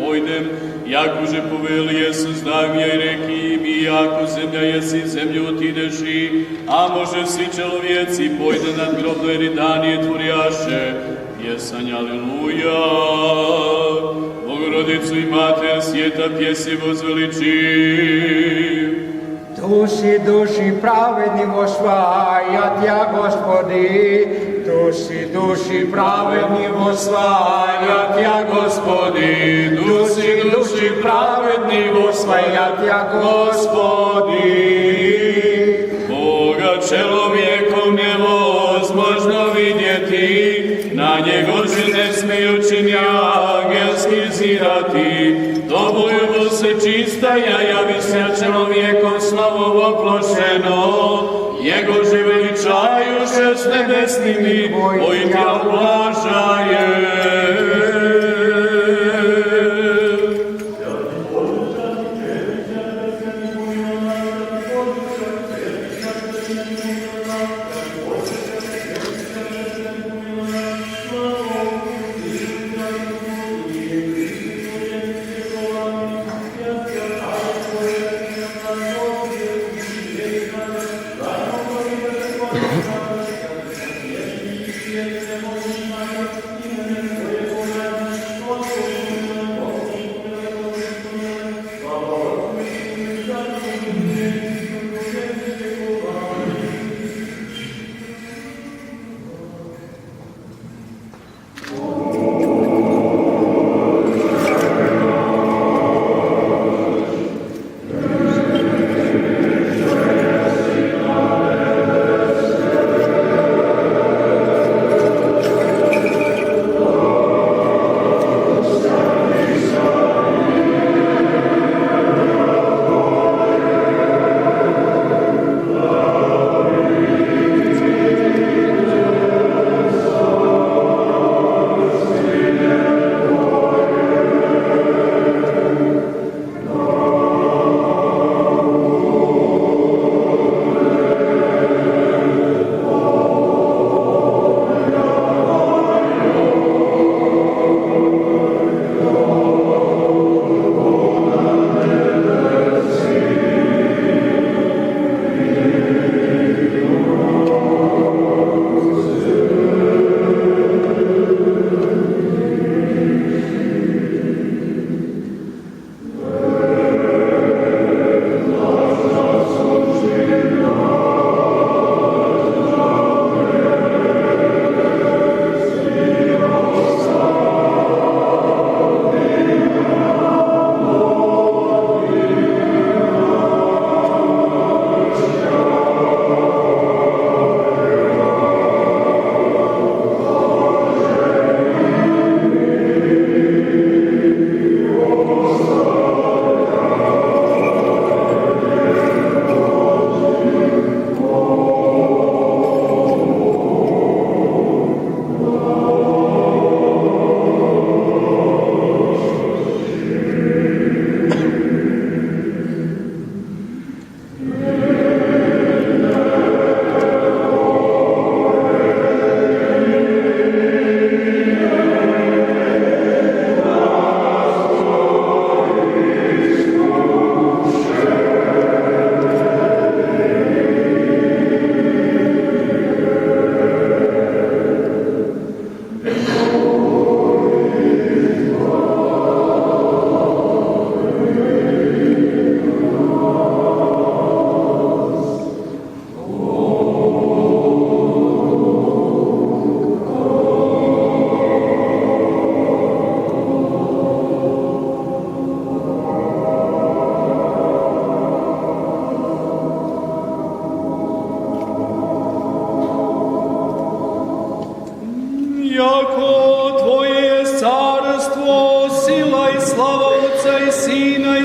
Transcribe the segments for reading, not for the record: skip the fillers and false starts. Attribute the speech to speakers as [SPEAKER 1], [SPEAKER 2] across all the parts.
[SPEAKER 1] pojdem, jako že povelije sozdavija i reki mi, jako zemlja jesi, zemlju otideši, a može svi čelovjeci pojde nad grobno jer i danije tvorjaše. Pjesanj, aleluja, Bogorodicu i Mater svijeta pjesi vozveliči.
[SPEAKER 2] Duši pravedni osvajatja, Gospodi, duši pravedni osvajatja, Gospodi, duši pravedni osvajatja, Gospodi.
[SPEAKER 1] Boga čelovjekom je возможно vidjeti, na njegov se ne smejući ni angelski zirati. Dobojubo se čista javi se čelovjekom slovom oplošeno, jego že veličajuše s nebesnimi, ojtja blažaje.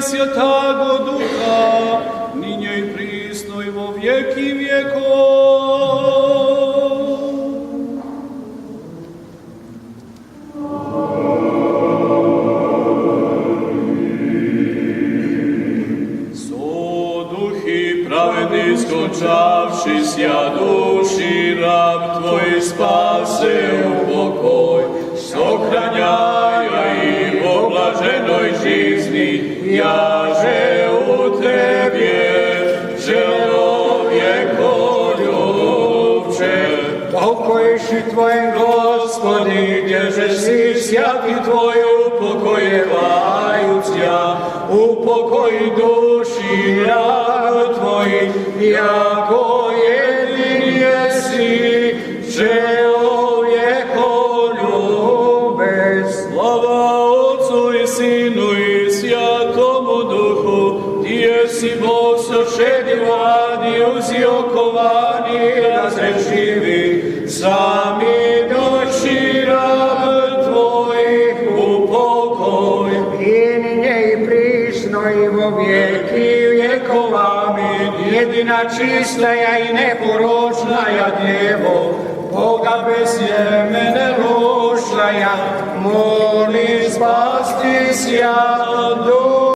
[SPEAKER 3] Святаго Духа, нині й присно, й во веки веков.
[SPEAKER 1] Со духи праведни скончавшися души, раб Твой спасе упокой, сохраняя и во блаженной жизни, яже у Тебе, человеколюбче.
[SPEAKER 2] Покоишь Твоим, Господи, где же си святи Твой упокоеваются, упокой души раб Твоих, яко един еси, человеколюбец.
[SPEAKER 1] Слава Отцу и Сину и Святому Духу, Ти еси Бог сошеди влади, узioковани, разрешиви, сами души раб Твоих упокой.
[SPEAKER 2] И ныне и присно и во веки веков. Аминь. Едина чистая и непорочная Дево, Бога безъеменная, моли спастись я,